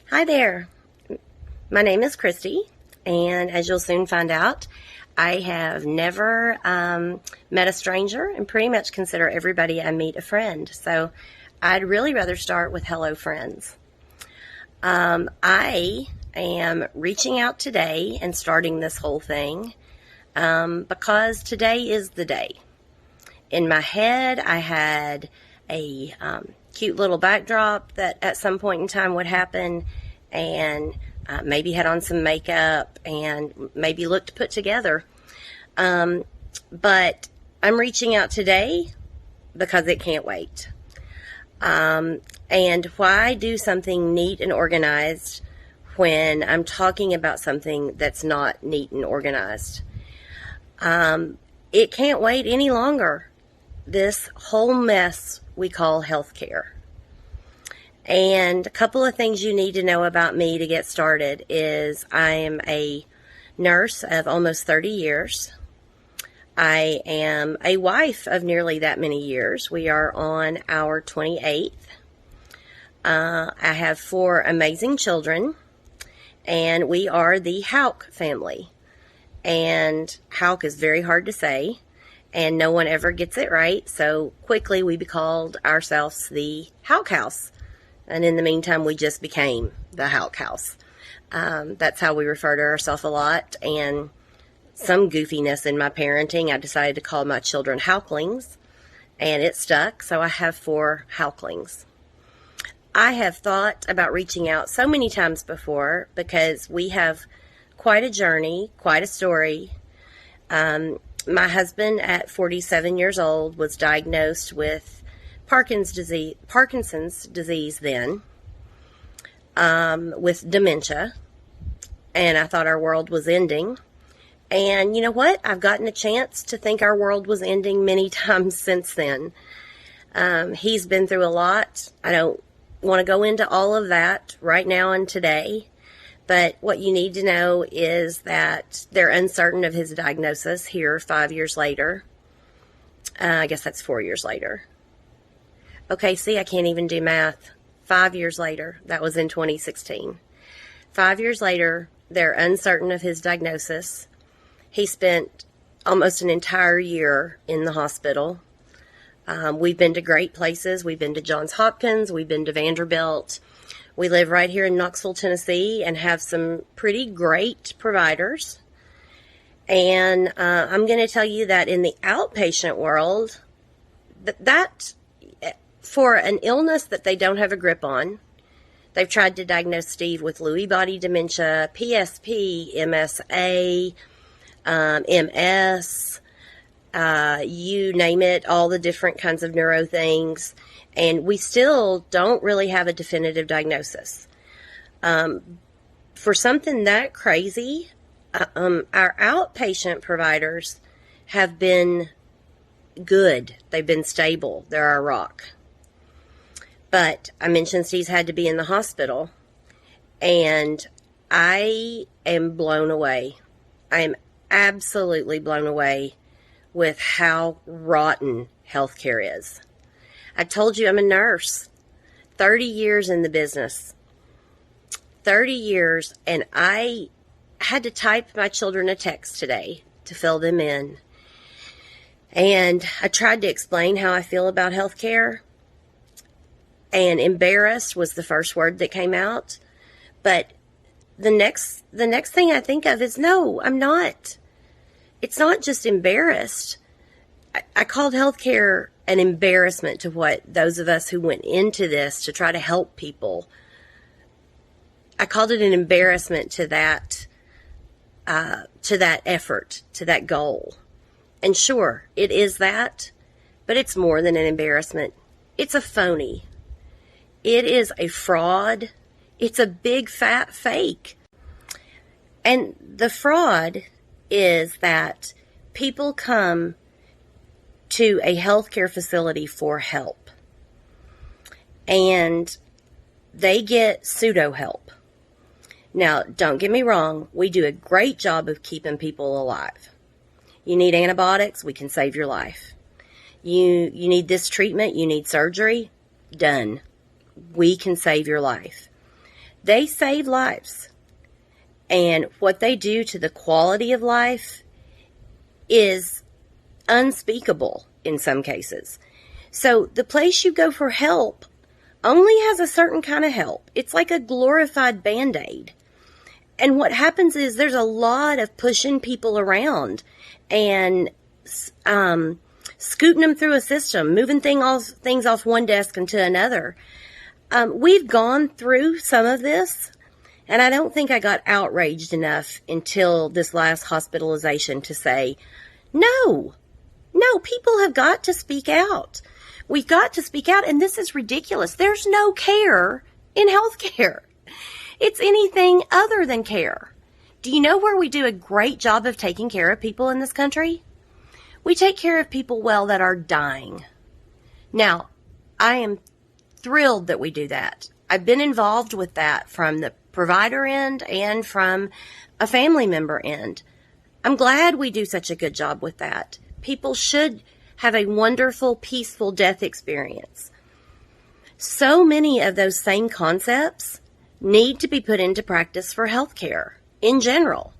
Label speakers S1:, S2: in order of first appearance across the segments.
S1: Hi there. My name is Christy, and as you'll soon find out, I have never met a stranger and pretty much consider everybody I meet a friend. So I'd really rather start with hello, friends. I am reaching out today and starting this whole thing because today is the day. In my head, I had a cute little backdrop that at some point in time would happen, and maybe had on some makeup and maybe looked put together. But I'm reaching out today because it can't wait. And why do something neat and organized when I'm talking about something that's not neat and organized? It can't wait any longer. This whole mess we call healthcare. And a couple of things you need to know about me to get started is I am a nurse of almost 30 years. I am a wife of nearly that many years. We are on our 28th. I have 4 amazing children, and we are the Houk family. And Houk is very hard to say, and no one ever gets it right, so quickly we called ourselves the Houk House. And in the meantime, we just became the Houk House. That's how we refer to ourselves a lot. And some goofiness in my parenting, I decided to call my children Houklings, and it stuck, so I have 4 Houklings. I have thought about reaching out so many times before because we have quite a journey, quite a story. My husband at 47 years old was diagnosed with Parkinson's disease then, with dementia, and I thought our world was ending. And you know what? I've gotten a chance to think our world was ending many times since then. He's been through a lot. I don't want to go into all of that right now and today, but what you need to know is that they're uncertain of his diagnosis here 5 years later. I guess that's 4 years later. Okay, see, I can't even do math. 5 years later, that was in 2016. 5 years later, they're uncertain of his diagnosis. He spent almost an entire year in the hospital. We've been to great places. We've been to Johns Hopkins. We've been to Vanderbilt. We live right here in Knoxville, Tennessee, and have some pretty great providers. And I'm going to tell you that in the outpatient world, that for an illness that they don't have a grip on, they've tried to diagnose Steve with Lewy body dementia, PSP, MSA, MS, you name it, all the different kinds of neuro things, and we still don't really have a definitive diagnosis. For something that crazy, our outpatient providers have been good. They've been stable. They're our rock. But I mentioned Steve's had to be in the hospital, and I am blown away. I am absolutely blown away with how rotten healthcare is. I told you I'm a nurse, 30 years in the business, 30 years, and I had to type my children a text today to fill them in. And I tried to explain how I feel about healthcare, and embarrassed was the first word that came out. But the next thing I think of is, no, I'm not. It's not just embarrassed. I called healthcare an embarrassment to what those of us who went into this to try to help people. I called it an embarrassment to that effort, to that goal. And sure, it is that, but it's more than an embarrassment. It's a phony. It is a fraud. It's a big fat fake. And the fraud is that people come to a healthcare facility for help, and they get pseudo help. Now, don't get me wrong, we do a great job of keeping people alive. You need antibiotics, we can save your life. You need this treatment, you need surgery, done. We can save your life. They save lives. And what they do to the quality of life is unspeakable in some cases. So the place you go for help only has a certain kind of help. It's like a glorified Band-Aid. And what happens is there's a lot of pushing people around and scooting them through a system, moving things off one desk into another. We've gone through some of this, and I don't think I got outraged enough until this last hospitalization to say, no, people have got to speak out. We've got to speak out, and this is ridiculous. There's no care in healthcare. It's anything other than care. Do you know where we do a great job of taking care of people in this country? We take care of people well that are dying. Now, I am thrilled that we do that. I've been involved with that from the provider end and from a family member end. I'm glad we do such a good job with that. People should have a wonderful, peaceful death experience. So many of those same concepts need to be put into practice for healthcare in general.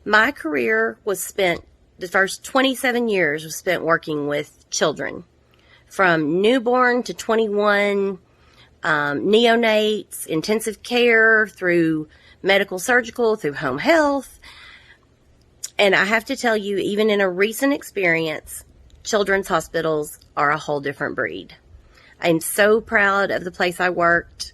S1: My career was spent, the first 27 years was spent working with children, from newborn to 21, neonates, intensive care, through medical surgical, through home health. And I have to tell you, even in a recent experience, children's hospitals are a whole different breed. I'm so proud of the place I worked.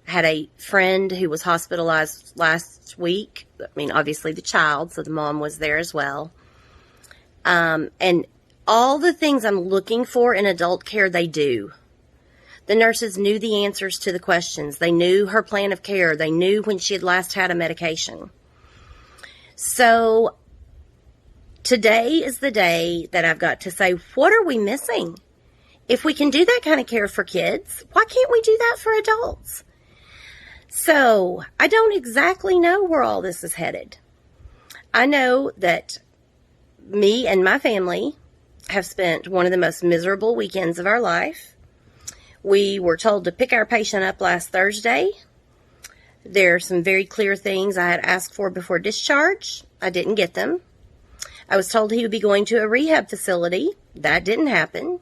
S1: I had a friend who was hospitalized last week. I mean, obviously the child, so the mom was there as well. And all the things I'm looking for in adult care, they do. The nurses knew the answers to the questions. They knew her plan of care. They knew when she had last had a medication. So today is the day that I've got to say, what are we missing? If we can do that kind of care for kids, why can't we do that for adults? So I don't exactly know where all this is headed. I know that me and my family have spent one of the most miserable weekends of our life. We were told to pick our patient up last Thursday. There are some very clear things I had asked for before discharge. I didn't get them. I was told he would be going to a rehab facility. That didn't happen.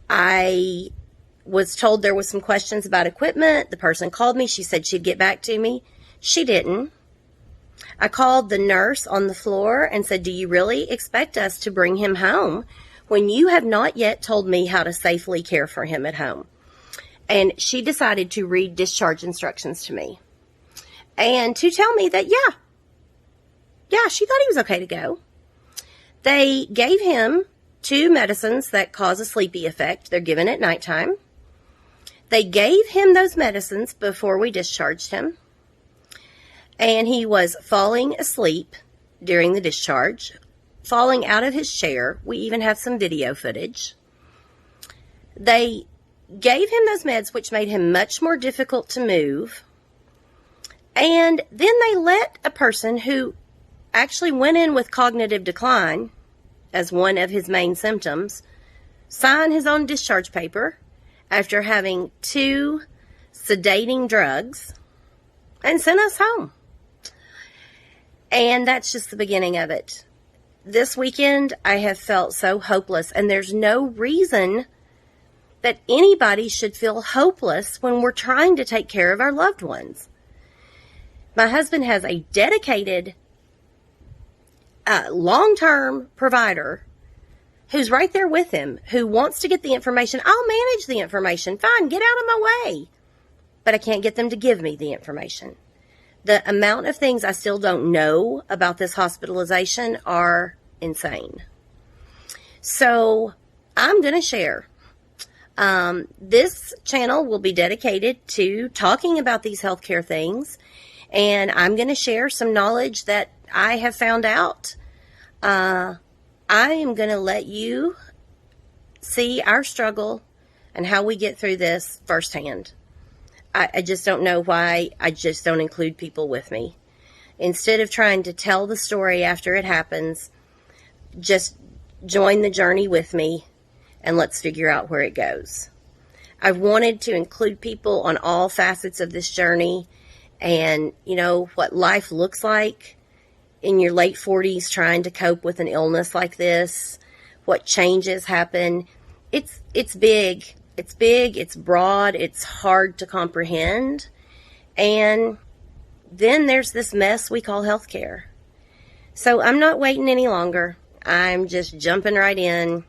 S1: I was told there was some questions about equipment. The person called me. She said she'd get back to me. She didn't. I called the nurse on the floor and said, do you really expect us to bring him home when you have not yet told me how to safely care for him at home? And she decided to read discharge instructions to me and to tell me that, yeah, she thought he was okay to go. They gave him 2 medicines that cause a sleepy effect. They're given at nighttime. They gave him those medicines before we discharged him. And he was falling asleep during the discharge, falling out of his chair. We even have some video footage. They gave him those meds, which made him much more difficult to move. And then they let a person who actually went in with cognitive decline as one of his main symptoms sign his own discharge paper after having 2 sedating drugs and sent us home. And that's just the beginning of it. This weekend, I have felt so hopeless, and there's no reason that anybody should feel hopeless when we're trying to take care of our loved ones. My husband has a dedicated, long-term provider who's right there with him, who wants to get the information. I'll manage the information. Fine, get out of my way. But I can't get them to give me the information. The amount of things I still don't know about this hospitalization are insane. So I'm going to share. This channel will be dedicated to talking about these healthcare things, and I'm going to share some knowledge that I have found out. I am going to let you see our struggle and how we get through this firsthand. I just don't know why I just don't include people with me. Instead of trying to tell the story after it happens, just join the journey with me and let's figure out where it goes. I've wanted to include people on all facets of this journey and, what life looks like in your late 40s trying to cope with an illness like this, what changes happen. It's big. It's big, it's broad, it's hard to comprehend. And then there's this mess we call healthcare. So I'm not waiting any longer. I'm just jumping right in.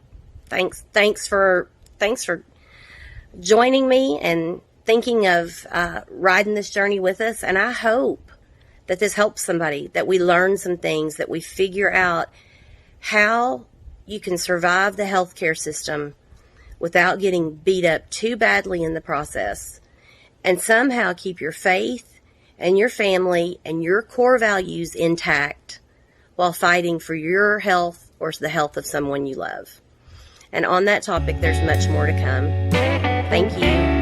S1: Thanks for joining me and thinking of riding this journey with us. And I hope that this helps somebody, that we learn some things, that we figure out how you can survive the healthcare system without getting beat up too badly in the process, and somehow keep your faith and your family and your core values intact while fighting for your health or the health of someone you love. And on that topic, there's much more to come. Thank you.